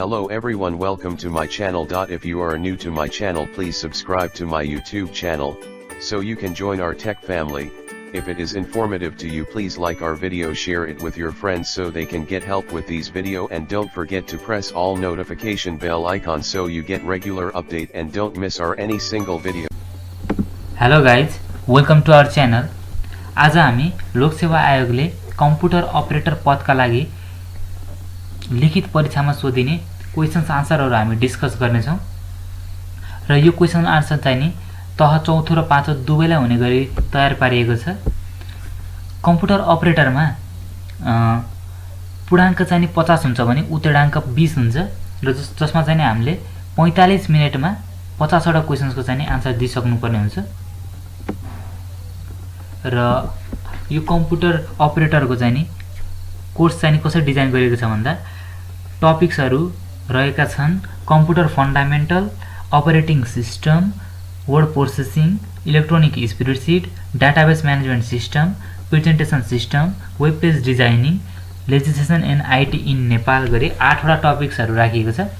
Hello everyone, welcome to my channel. If you are new to my channel, please subscribe to my YouTube channel, so you can join our tech family. If it is informative to you, please like our video, share it with your friends so they can get help with these video, and don't forget to press all notification bell icon so you get regular update and don't miss our any single video. Hello guys, welcome to our channel. आज हामी लोक सेवा आयोगले computer operator पदका लागि लिखित परीक्षामा सोधिने questions आन्सरहरु हामी डिस्कस गर्ने छौं र यो क्वेशन आन्सर चाहिँ नि तह चौथो र पाँचौं दुवैलाई हुने गरी तयार पारिएको छ। कम्प्युटर अपरेटरमा पूर्णांक चाहिँ नि 50 हुन्छ भने उत्तरांक 20 हुन्छ र जसमा चाहिँ नि हामीले 45 मिनेटमा 50 वटा क्वेशन्सको चाहिँ नि आन्सर दिइसक्नु पर्ने हुन्छ। र यो कम्प्युटर अपरेटरको चाहिँ नि कोर्स चाहिँ नि कसरी डिजाइन गरिएको छ भन्दा टपिक्सहरु रहेका छन् computer fundamental, operating system, word processing, electronic spreadsheet, database management system, presentation system, web page designing, legislation and IT in Nepal गरी 8 वटा टपिक्सहरु राखिएको छ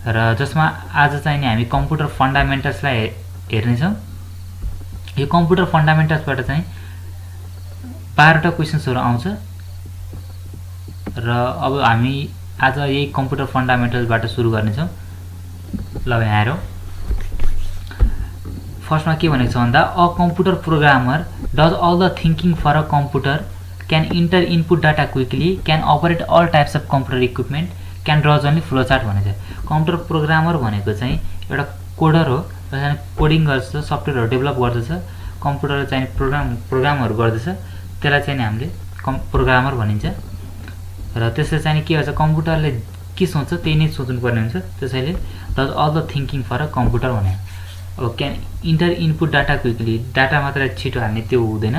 र जसमा आज चाहिँ नि हामी कम्प्युटर फन्डामेन्टल्सलाई हेर्ने छौं। यो कम्प्युटर फन्डामेन्टल्सबाट चाहिँ 12 वटा क्वेशन्सहरु आउँछ र अब हामी आज यही कम्प्युटर फन्डामेन्टल्सबाट सुरु गर्ने छौं। ल यहाँ हेरौं। फर्स्टमा के भनेको छ भन्दा a computer programmer does all the thinking for a computer, can enter input data quickly, can operate all types of computer equipment, can draws only flow chart भनेको छ। कम्प्युटर प्रोग्रामर भनेको चाहिँ एउटा कोडर हो जसले कोडिङ गर्छ, सफ्टवेयरहरु develop गर्दछ, computer चाहिँ प्रोग्रामहरु गर्दछ, त्यसलाई चाहिँ हामीले प्रोग्रामर भनिन्छ। र त्यसले चाहिँ के गर्छ, कम्प्युटरले के सोच्छ त्यही नै सोच्नु पर्ने हुन्छ, त्यसैले does all the thinking for a computer भने। अब can enter input data quickly, data मात्र छिटो हाल्ने त्यो हुँदैन।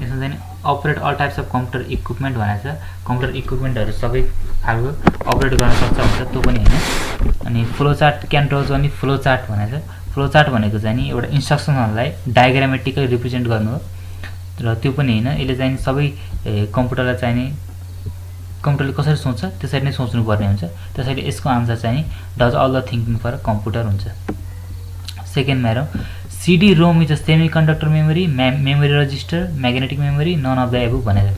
यसमा चाहिँ operate all types of computer equipment भनेको छ। कम्प्युटर इक्विपमेन्टहरु सबै खालको अपरेट गर्न सक्छ हुन्छ, त्यो पनि हैन। अनि flow chart, can draws only flow chart भनेको छ। फ्लो चार्ट भनेको चाहिँ नि एउटा इन्स्ट्रक्सनहरुलाई डायग्रामेटिकली रिप्रेजेन्ट गर्नु हो र त्यो पनि हैन। यसले चाहिँ सबै कम्प्युटरलाई चाहिँ नि कम्प्युटरले कसरी सोच्छ त्यसरी नै सोच्नु पर्ने हुन्छ, त्यसैले यसको आन्सर चाहिँ does all the thinking for computer हुन्छ। सेकेन्डमा हेरौं। CD ROM is a semiconductor memory, memory register, magnetic memory, none of the above भनेको।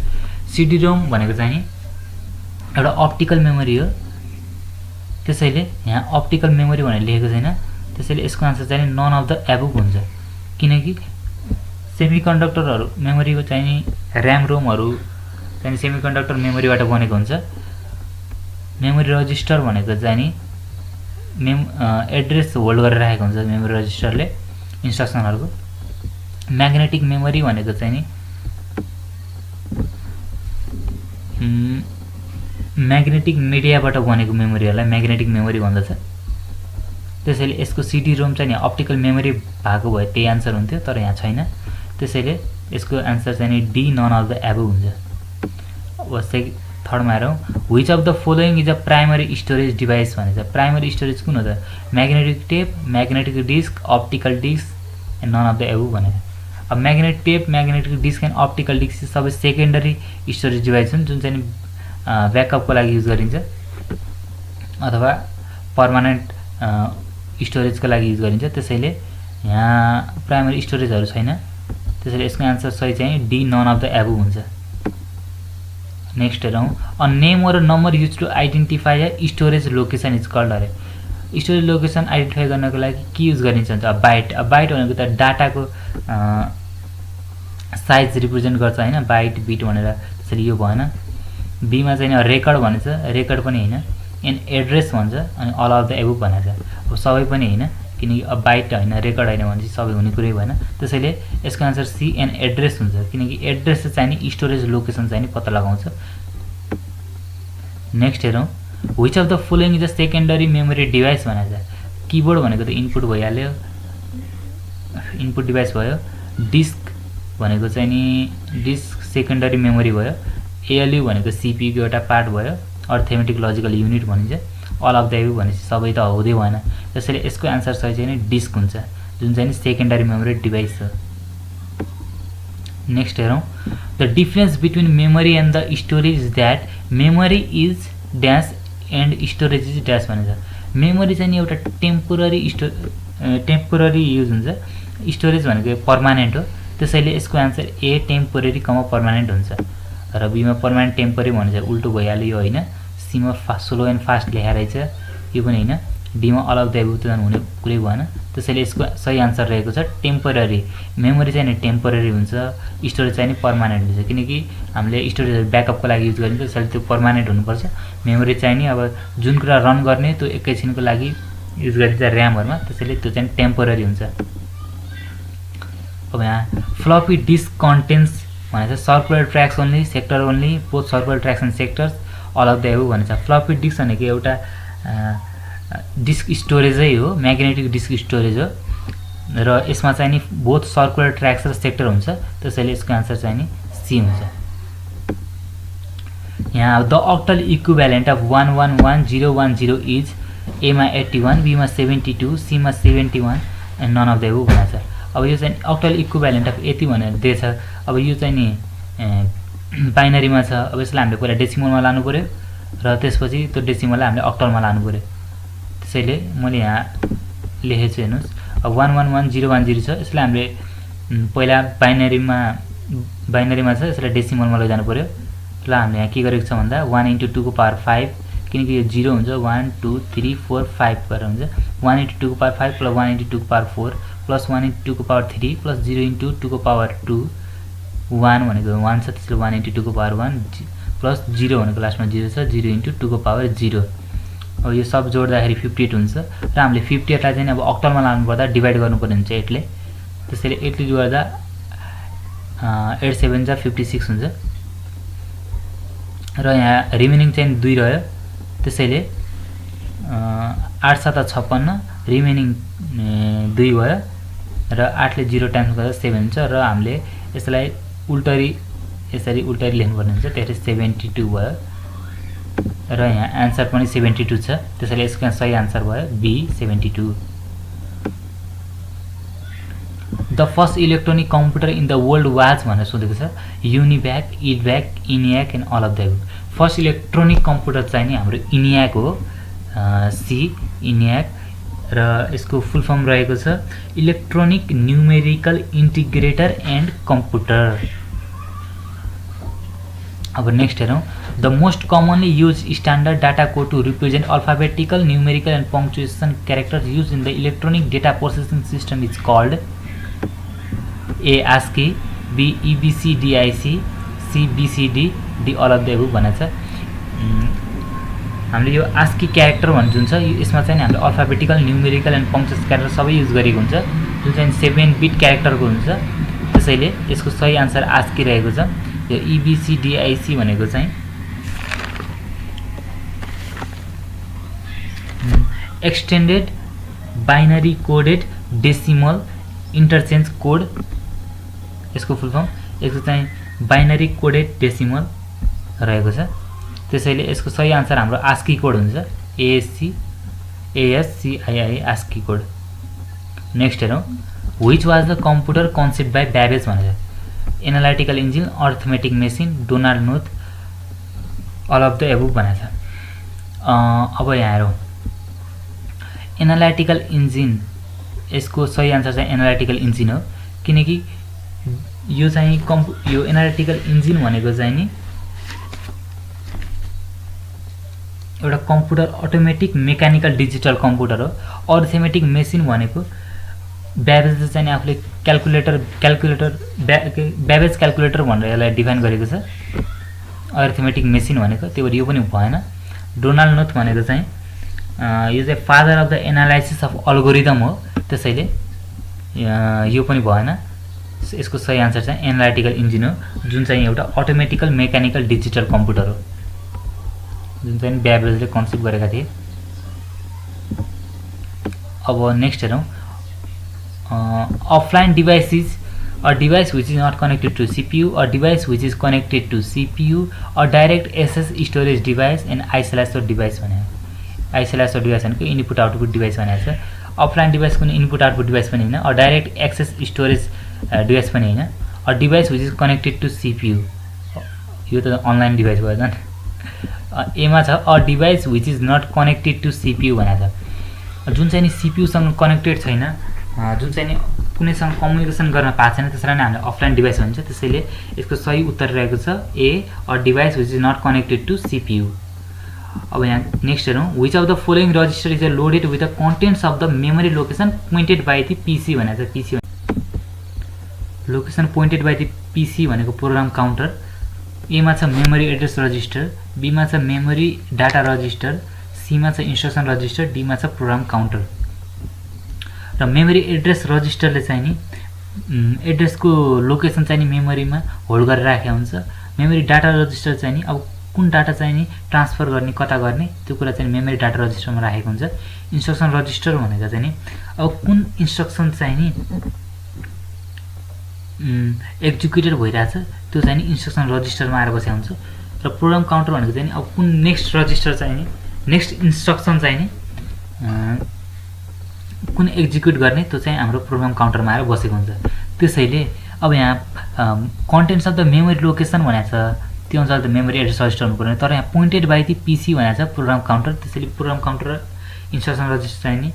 सीडी रोम भनेको चाहिँ नि एउटा अप्टिकल मेमोरी हो, त्यसैले यहाँ अप्टिकल मेमोरी भनेर लेखेको छैन, त्यसैले यसको आन्सर चाहिँ नन अफ द एबभ हुन्छ। किनकि सेमीकन्डक्टरहरु मेमोरीको चाहिँ नि र्याम रोमहरु चाहिँ सेमीकन्डक्टर मेमोरीबाट बनेको हुन्छ। मेमोरी रजिस्टर भनेको चाहिँ नि एड्रेस होल्ड गरेर राखेको हुन्छ मेमोरी रजिस्टरले इन्स्ट्रक्सनहरुको। म्याग्नेटिक मेमोरी भनेको चाहिँ नि म्याग्नेटिक मिडियाबाट बनेको मेमोरीहरुलाई म्याग्नेटिक मेमोरी भन्दछ। त्यसैले यसको सीडी रोम चाहिँ नि अप्टिकल मेमोरी भएको भए त्यही आन्सर हुन्थ्यो, तर यहाँ छैन, त्यसैले यसको आन्सर चाहिँ नि D none of the above हुन्छ। अब थर्डमा हेरौं। Which of the following is a primary storage device भनेको छ। प्राइमरी स्टोरेज कुन हो त? Magnetic tape, magnetic disk, optical disk and none of the above भनेको। अब magnetic tape, magnetic disk and optical disk सबै सेकेन्डरी स्टोरेज डिभाइस हुन् जुन चाहिँ ब्याकअपको लागि युज गरिन्छ अथवा पर्मानेन्ट स्टोरेजको लागि युज गरिन्छ। त्यसैले यहाँ प्राइमरी स्टोरेजहरु छैन, त्यसैले यसको आन्सर सही चाहिँ D none of the above हुन्छ। नेक्स्ट हेरौं। A name or number used to identify a storage location is called अरे। स्टोरेज लोकेसन आइडेन्टिफाई गर्नको लागि के युज गरिन्छ भन्छ बाइट। बाइट भनेको त डाटाको साइज रिप्रेजेन्ट गर्छ हैन, बाइट बिट भनेर, त्यसैले यो भएन। बी मा चाहिँ रेकर्ड भन्छ, रेकर्ड पनि हैन। एन एड्रेस भन्छ अनि अल अफ द एबभ भनेको छ। अब सबै पनि हैन, किनकि अब बाइट हैन रेकर्ड हैन भनेपछि सबै हुने कुरै भएन, त्यसैले यसको आन्सर सी एन एड्रेस हुन्छ, किनकि एड्रेस चाहिँ नि स्टोरेज लोकेसन चाहिँ नि पत्ता लगाउँछ। नेक्स्ट हेरौं। Which of the following is a secondary memory device भनेको छ। कीबोर्ड भनेको त इनपुट भइहाल्यो, इनपुट डिभाइस भयो। डिस्क भनेको चाहिँ नि डिस्क सेकेन्डरी मेमोरी भयो। एएलयू भनेको सीपीयू को एउटा पार्ट भयो, अर्थमेटिक लजिकल युनिट भनिन्छ। अल अफ द एबभ भनेपछि सबै त हुँदै भएन, त्यसैले यसको आन्सर सही चाहिँ नि डिस्क हुन्छ जुन चाहिँ नि सेकेन्डरी मेमोरी डिभाइस हो। नेक्स्ट हेरौं। The difference between memory and the storage is that memory is dash and storage is dash भनेको छ। मेमोरी चाहिँ नि एउटा टेम्पोररी युज हुन्छ, स्टोरेज भनेको पर्मानेन्ट हो, त्यसैले यसको आन्सर ए टेम्पोररी कमा पर्मानेन्ट हुन्छ। र बीमा पर्मानेन्ट टेम्पोररी भनेको उल्टो भइहाल्यो यो होइन। सीमा स्लो एन्ड फास्ट लेखा रहेछ यो पनि होइन। डीमा अल अफ द एबभ त हुने कुरै भएन, त्यसैले यसको सही आन्सर रहेको छ टेम्पोररी। मेमोरी चाहिँ नि टेम्पोररी हुन्छ, स्टोरेज चाहिँ नि पर्मानेन्ट हुन्छ, किनकि हामीले स्टोरेज ब्याकअपको लागि युज गरिन्छ, त्यसैले त्यो पर्मानेन्ट हुनुपर्छ। मेमोरी चाहिँ नि अब जुन कुरा रन गर्ने त्यो एकैछिनको लागि युज गरिन्छ ऱ्यामहरुमा, त्यसैले त्यो चाहिँ टेम्पोररी हुन्छ। अब यहाँ फ्लपी डिस्क कन्टेन्ट्स भनेको छ circular tracks only, sector only, both circular tracks and sectors, all of the above भनेको छ। फ्लपी डिस्क भनेको एउटा डिस्क स्टोरेजै हो, म्याग्नेटिक डिस्क स्टोरेज हो र यसमा चाहिँ नि बोथ सर्कुलर ट्र्याक्स र सेक्टर हुन्छ, त्यसैले यसको आन्सर चाहिँ नि सी हुन्छ। यहाँ the octal equivalent of 111010 is A मा 81, बी मा 72, सी मा 71 and none of the above भनेको छ। अब यो चाहिँ अक्टल इक्विभ्यालेन्ट अफ यति भनेर दिएछ। अब यो चाहिँ नि बाइनरीमा छ, अब यसलाई हामीले पहिला डेसिमलमा लानु पर्यो र त्यसपछि त्यो डेसिमललाई हामीले अक्टलमा लानु पर्यो, त्यसैले मैले यहाँ लेखेको छु हेर्नुहोस्। अब 111010 छ, यसलाई हामीले पहिला बाइनरीमा छ, यसलाई डेसिमलमा लैजानु पर्यो। ल हामीले यहाँ के गरेको छ भन्दा 1 × 2 को पावर 5, किनकि यो 0 हुन्छ, 1 2 3 4 5 गरेर हुन्छ। 1 × 2 को पावर 5 प्लस 1 × 2 को पावर 4 प्लस 1 × 2 को पावर 3 प्लस 0 × 2 को पावर 2, 1 भनेको 1 छ, त्यसले 1 × 2 को पावर 1 प्लस 0 भनेको लास्टमा 0 छ, 0 × 2 को पावर 0। अब यो सब जोड्दाखेरि 58 हुन्छ र हामीले 58लाई चाहिँ अब अक्टलमा लानुपर्दा डिभाइड गर्नुपर्ने हुन्छ 8ले, त्यसैले 8ले जोड्दा 8 7 जा 56 हुन्छ र यहाँ रिमेनिङ चाहिँ 2 रह्यो, त्यसैले 8 7 56, रिमेनिङ 2 भयो र 8ले 0 टाइम्स गर्दा 7 हुन्छ र हामीले यसलाई यसरी उल्टरी लेख्नुपर्ने हुन्छ, त्यसैले 72 भयो र यहाँ आन्सर पनि 72 छ, त्यसैले यसको सही आन्सर भयो B 72। The first electronic computer in the world was भनेर सोधेको छ। UNIVAC, EDVAC, ENIAC and all of the above. First electronic computer चाहिँ नि हाम्रो इनियाक हो, सी इनियाक, र यसको फुल फर्म रहेको छ electronic numerical integrator and computer. अब नेक्स्ट हेरौँ। The most commonly used standard data code to represent alphabetical, numerical and punctuation characters used in the electronic data processing system is called A ASCII, B EBCDIC, C BCD, D all of the above भनेको छ। हामीले यो ASCII character भन्ने जुन छ यसमा चाहिँ हामीले alphabetical, numerical and punctuation character सबै युज गरेको हुन्छ, जुन चाहिँ 7 बिट क्यारेक्टरको हुन्छ, त्यसैले यसको सही आन्सर ASCII रहेको छ। यो EBCDIC भनेको चाहिँ extended binary coded decimal interchange code, यसको फुल फर्म यसको चाहिँ बाइनरी कोडेड डेसिमल रहेको छ, त्यसैले यसको सही आन्सर हाम्रो ASCII कोड हुन्छ, ASCII ASCII कोड। नेक्स्ट हेरौँ। Which was the computer concept by Babbage भनेर। Analytical engine, arithmetic machine, Donald Knuth, all of the above भनेको छ। अब यहाँ हेरौँ। एनालाइटिकल इन्जिन, यसको सही आन्सर चाहिँ एनालाइटिकल इन्जिन हो, किनकि यो चाहिँ यो एनालाइटिकल इन्जिन भनेको चाहिँ नि एउटा computer automatic mechanical digital computer हो। अर्थमेटिक मेसिन भनेको ब्याबेजले चाहिँ आफूले ब्याबेज क्याल्कुलेटर भनेर यसलाई डिफाइन गरेको छ। अर्थमेटिक मेसिन भनेको, त्यो भएर यो पनि भएन। डोनाल्ड नोथ भनेको चाहिँ यो चाहिँ father of the analysis of algorithm हो, त्यसैले यो पनि भएन। यसको सही आन्सर चाहिँ एनालाइटिकल इन्जिन हो, जुन चाहिँ एउटा अटोमेटिकल मेकानिकल डिजिटल कम्प्युटर हो, जुन चाहिँ ब्याबेजले कन्सेप्ट गरेका थिए। अब नेक्स्ट हेरौँ। Offline device is a device which is not connected to CPU, a device which is connected to CPU, a direct access storage device and isolator device भने। Isolator device भनेको input output device भनेको छ। Offline device कुनै input output device पनि होइन, a direct access storage device पनि होइन, a device which is connected to CPU, यो त अनलाइन डिभाइस भयो त। एमा छ a device which is not connected to CPU भनेको छ। जुन चाहिँ नि सिपियुसँग कनेक्टेड छैन, जुन चाहिँ नि कुनैसँग कम्युनिकेसन गर्न पाएको छैन, त्यसलाई नै हामीले अफलाइन डिभाइस भन्छ। त्यसैले यसको सही उत्तर रहेको छ A a device which is not connected to CPU. अब यहाँ नेक्स्ट हेरौँ, which of the following register is loaded with the contents of the memory location pointed by the PC भनेको छ। पिसी location pointed by the PC भनेको programme counter, एमा छ memory address register, बीमा छ मेमोरी डाटा रजिस्टर, सीमा छ instruction register, डीमा छ प्रोग्राम काउन्टर। र मेमोरी एड्रेस रजिस्टरले चाहिँ नि एड्रेसको लोकेसन चाहिँ नि मेमोरीमा होल्ड गरेर राखेको हुन्छ। मेमोरी डाटा रजिस्टर चाहिँ नि अब कुन डाटा चाहिँ नि ट्रान्सफर गर्ने कता गर्ने त्यो कुरा चाहिँ मेमोरी डाटा रजिस्टरमा राखेको हुन्छ। इन्स्ट्रक्सन रजिस्टर भनेको चाहिँ नि अब कुन इन्स्ट्रक्सन चाहिँ नि एक्जिक्युटेड भइरहेछ त्यो चाहिँ नि इन्स्ट्रक्सन रजिस्टरमा आएर बसेको हुन्छ। र प्रोग्राम काउन्टर भनेको चाहिँ नि अब कुन नेक्स्ट रजिस्टर चाहिँ नि नेक्स्ट इन्स्ट्रक्सन चाहिँ नि कुन एक्जिक्युट गर्ने त्यो चाहिँ हाम्रो प्रोग्राम काउन्टरमा आएर बसेको हुन्छ। त्यसैले अब यहाँ contents of the memory location भनेको छ, त्यो अनुसार त मेमोरी एड्रेस रजिस्टर हुनुपर्ने, तर यहाँ पोइन्टेड बाई दी पिसी भनेको छ प्रोग्राम काउन्टर। त्यसैले प्रोग्राम काउन्टर र इन्स्ट्रक्सन रजिस्टर चाहिँ नि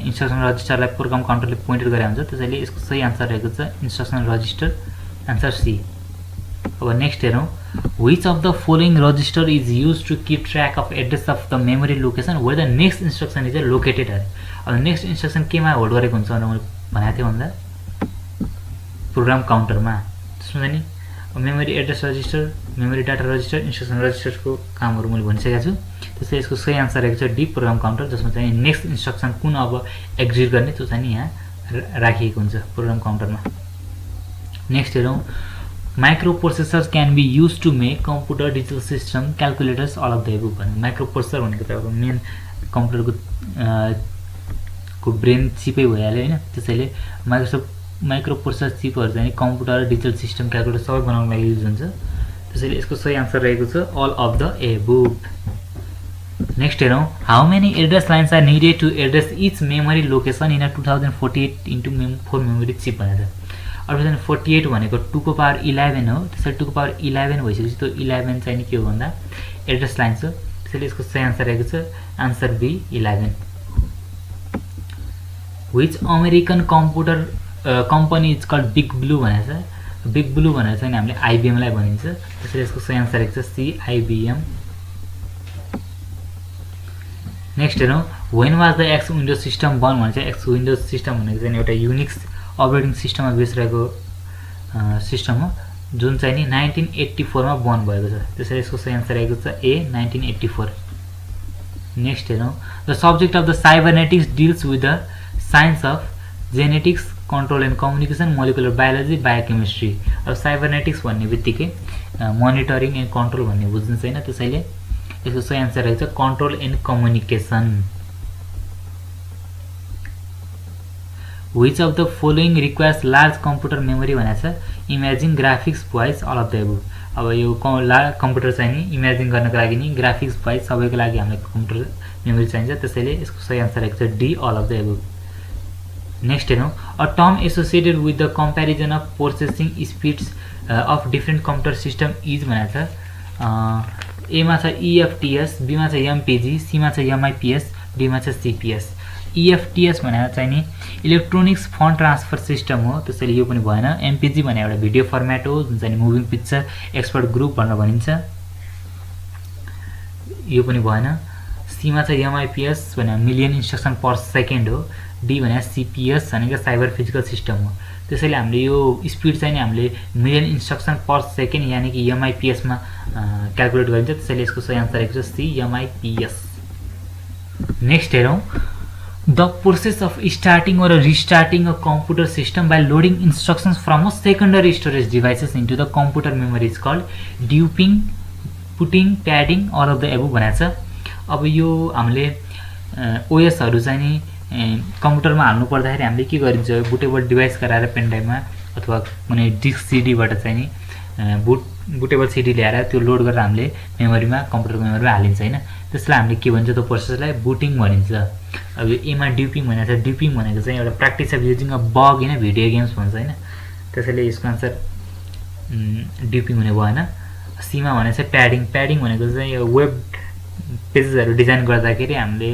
इन्स्ट्रक्सन रजिस्टरलाई प्रोग्राम काउन्टरले पोइन्टेड गरेको हुन्छ। त्यसैले यसको सही आन्सर रहेको छ इन्स्ट्रक्सन रजिस्टर, आन्सर सी। अब नेक्स्ट हेरौँ, which of the following register is use to keep track of address of the memory location where the next instruction is located अरे। अब नेक्स्ट इन्स्ट्रक्सन केमा होल्ड गरेको हुन्छ भनेर मैले भनेको थिएँ भन्दा प्रोग्राम काउन्टरमा। त्यसमा चाहिँ नि memory address register, memory data register, instruction रजिस्टरको कामहरू मैले भनिसकेको छु। त्यसैले यसको सही आन्सर रहेको छ डी प्रोग्राम काउन्टर, जसमा चाहिँ नेक्स्ट इन्स्ट्रक्सन कुन अब एक्जिक्युट गर्ने त्यो चाहिँ यहाँ राखिएको हुन्छ प्रोग्राम काउन्टरमा। नेक्स्ट हेरौँ, microprocessors can be use to make computer digital system calculators all of the above भन्ने। माइक्रो प्रोसेसर भनेको त अब मेन कम्प्युटरको ब्रेन चिपै भइहाल्यो होइन। त्यसैले माइक्रो प्रोसेसर चिपहरू चाहिँ कम्प्युटर डिजिटल सिस्टम क्यालकुलेटर सबै बनाउनको लागि युज हुन्छ। त्यसैले यसको सही आन्सर रहेको छ all of the above. Next हेरौँ, how many address lines are needed to address each memory location in a 2048 into 4 memory chip भनेको छ। अब 48 भनेको 2 को पावर 11 हो। त्यसैले 2 को पावर 11 भइसकेपछि त्यो 11 चाहिँ नि के हो भन्दा एड्रेस लाइन छ। त्यसैले यसको सही आन्सर रहेको छ answer B 11। Which American computer company is called big blue भनेको छ। बिग ब्लू भनेर चाहिँ हामीले आइबिएमलाई भनिन्छ। त्यसैले यसको सही आन्सर रहेको छ सी आइबिएम। नेक्स्ट हेरौँ, when was the x windows system burn भने चाहिँ एक्स विन्डोज सिस्टम भनेको चाहिँ एउटा युनिक्स अपरेटिङ सिस्टममा बेस रहेको सिस्टम हो, जुन चाहिँ नि 1984 मा बर्न भएको छ। त्यसैले यसको सही आन्सर रहेको छ ए 1984। नेक्स्ट हेरौँ, the subject of the cybernetics deals with the science of genetics control and communication molecular biology biochemistry. अब साइबरनेटिक्स भन्ने बित्तिकै मोनिटरिङ एन्ड कन्ट्रोल भन्ने बुझ्नु छैन। त्यसैले यसको सही आन्सर रहेको छ control and communication. Which of the following requires large computer memory भनेको छ imaging graphics voice all of the above. अब यो कम्प्युटर चाहिँ नि इमेजिङ गर्नको लागि नि ग्राफिक्स भोइस सबैको लागि हामीलाई कम्प्युटर मेमोरी चाहिन्छ। त्यसैले यसको सही आन्सर रहेको छ D all of the above. Next हेरौँ, a term associated with the comparison of processing speeds of different computer system is भनेको छ एमा छ इएफटिएस, बीमा छ एमपिजी, सीमा छ एमआइपिएस, डीमा छ सिपिएस। इएफटिएस भनेर चाहिँ नि इलेक्ट्रोनिक्स फन्ड ट्रान्सफर सिस्टम हो। त्यसैले यो पनि भएन। एमपिजी भने एउटा भिडियो फर्मेट हो जुन चाहिँ मुभिङ पिक्चर एक्सपर्ट ग्रुप भनेर भनिन्छ, यो पनि भएन। सीमा छ एमआइपिएस भने मिलियन इन्स्ट्रक्सन पर सेकेन्ड हो। डी भने सिपिएस भनेको साइबर फिजिकल सिस्टम हो। त्यसैले हामीले यो स्पिड चाहिँ नि हामीले मिलियन इन्स्ट्रक्सन पर सेकेन्ड यानि कि एमआइपिएसमा क्यालकुलेट गरिन्छ। त्यसैले यसको सही आन्सर रहेको छ सी एमआइपिएस। नेक्स्ट हेरौँ, the process of starting or restarting a computer system by loading instructions from a secondary storage devices into the computer memory is called duping, putting, padding, all of the above भनेको छ। अब यो हामीले ओएसहरू चाहिँ नि कम्प्युटरमा हाल्नु पर्दाखेरि हामीले के गरिन्छ, बुटेबल डिभाइस गराएर पेनड्राइभमा अथवा कुनै डिस्क सिडीबाट चाहिँ नि बुटेबल सिडी ल्याएर त्यो लोड गरेर हामीले मेमोरीमा कम्प्युटरको मेमोरीमा हालिन्छ होइन। त्यसलाई हामीले के भन्छ, त्यो प्रोसेसलाई बुटिङ भनिन्छ। अब यो एमा ड्युपिङ भनेको छ। ड्युपिङ भनेको चाहिँ एउटा practice of using a bug in video games भन्छ होइन। त्यसैले यसको आन्सर ड्युपिङ हुने भएन। सीमा भने चाहिँ प्याडिङ भनेको चाहिँ यो वेब पेजेसहरू डिजाइन गर्दाखेरि हामीले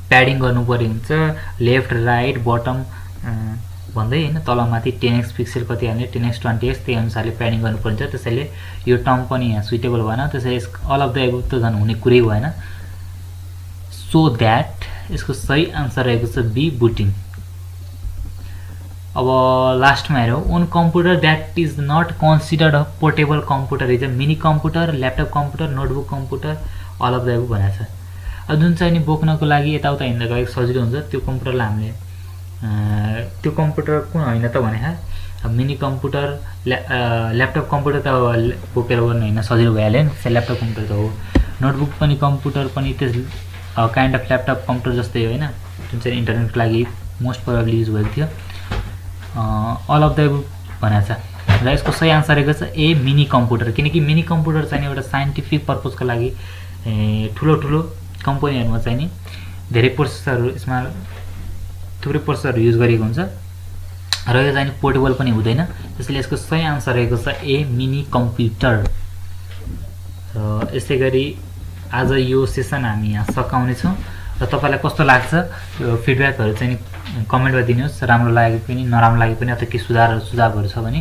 प्याडिङ गर्नुपर्ने हुन्छ, लेफ्ट राइट बटम भन्दै हैन, तलमाथि 10x पिक्सल कति हाल्ने 10x 20x त्यही अनुसारले प्याडिङ गर्नुपर्ने हुन्छ। त्यसैले यो टर्म पनि यहाँ सुइटेबल भएन, त्यसैले अल अफ द एबभ त झन् हुने कुरै भएन। सो द्याट यसको सही आन्सर रहेको छ बी, बुटिङ। अब लास्टमा हेरौँ, one computer that is not considered a portable computer is a mini computer, laptop computer, notebook computer, all of the above भनेको छ। अब जुन चाहिँ नि बोक्नको लागि यताउता हिँड्दा अलिक सजिलो हुन्छ, त्यो कम्प्युटरलाई हामीले त्यो कम्प्युटर कुन होइन त भने अब मिनी कम्प्युटर, ल्यापटप कम्प्युटर त बोकेर गर्नु होइन सजिलो भइहाल्यो नि, त्यसै ल्यापटप कम्प्युटर त हो। नोटबुक पनि कम्प्युटर पनि त्यस काइन्ड अफ ल्यापटप कम्प्युटर जस्तै होइन, जुन चाहिँ इन्टरनेटको लागि मोस्ट प्रोबेबली युज भएको थियो। अल अफ द एबभ भनेको छ र यसको सही आन्सर रहेको छ ए, मिनी कम्प्युटर। किनकि मिनी कम्प्युटर चाहिँ एउटा साइन्टिफिक पर्पजको लागि ठुलो कम्पनीहरूमा चाहिँ नि धेरै प्रोसेसरहरू, यसमा थुप्रै प्रोसेसरहरू युज गरिएको हुन्छ र यो चाहिँ पोर्टेबल पनि हुँदैन। त्यसैले यसको सही आन्सर रहेको छ ए, मिनी कम्प्युटर। र यसै गरी आज यो सेसन हामी यहाँ सकाउनेछौँ र तपाईँलाई कस्तो लाग्छ यो फिडब्याकहरू चाहिँ कमेन्टमा दिनुहोस्, राम्रो लागेको पनि नराम्रो लागेको पनि, अथवा के सुझावहरू छ भने।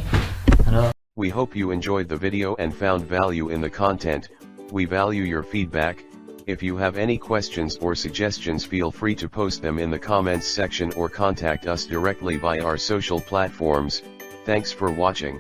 र We hope you enjoyed the video and found value in the content. We value your feedback. If you have any questions or suggestions, feel free to post them in the comments section or contact us directly by our social platforms. Thanks for watching.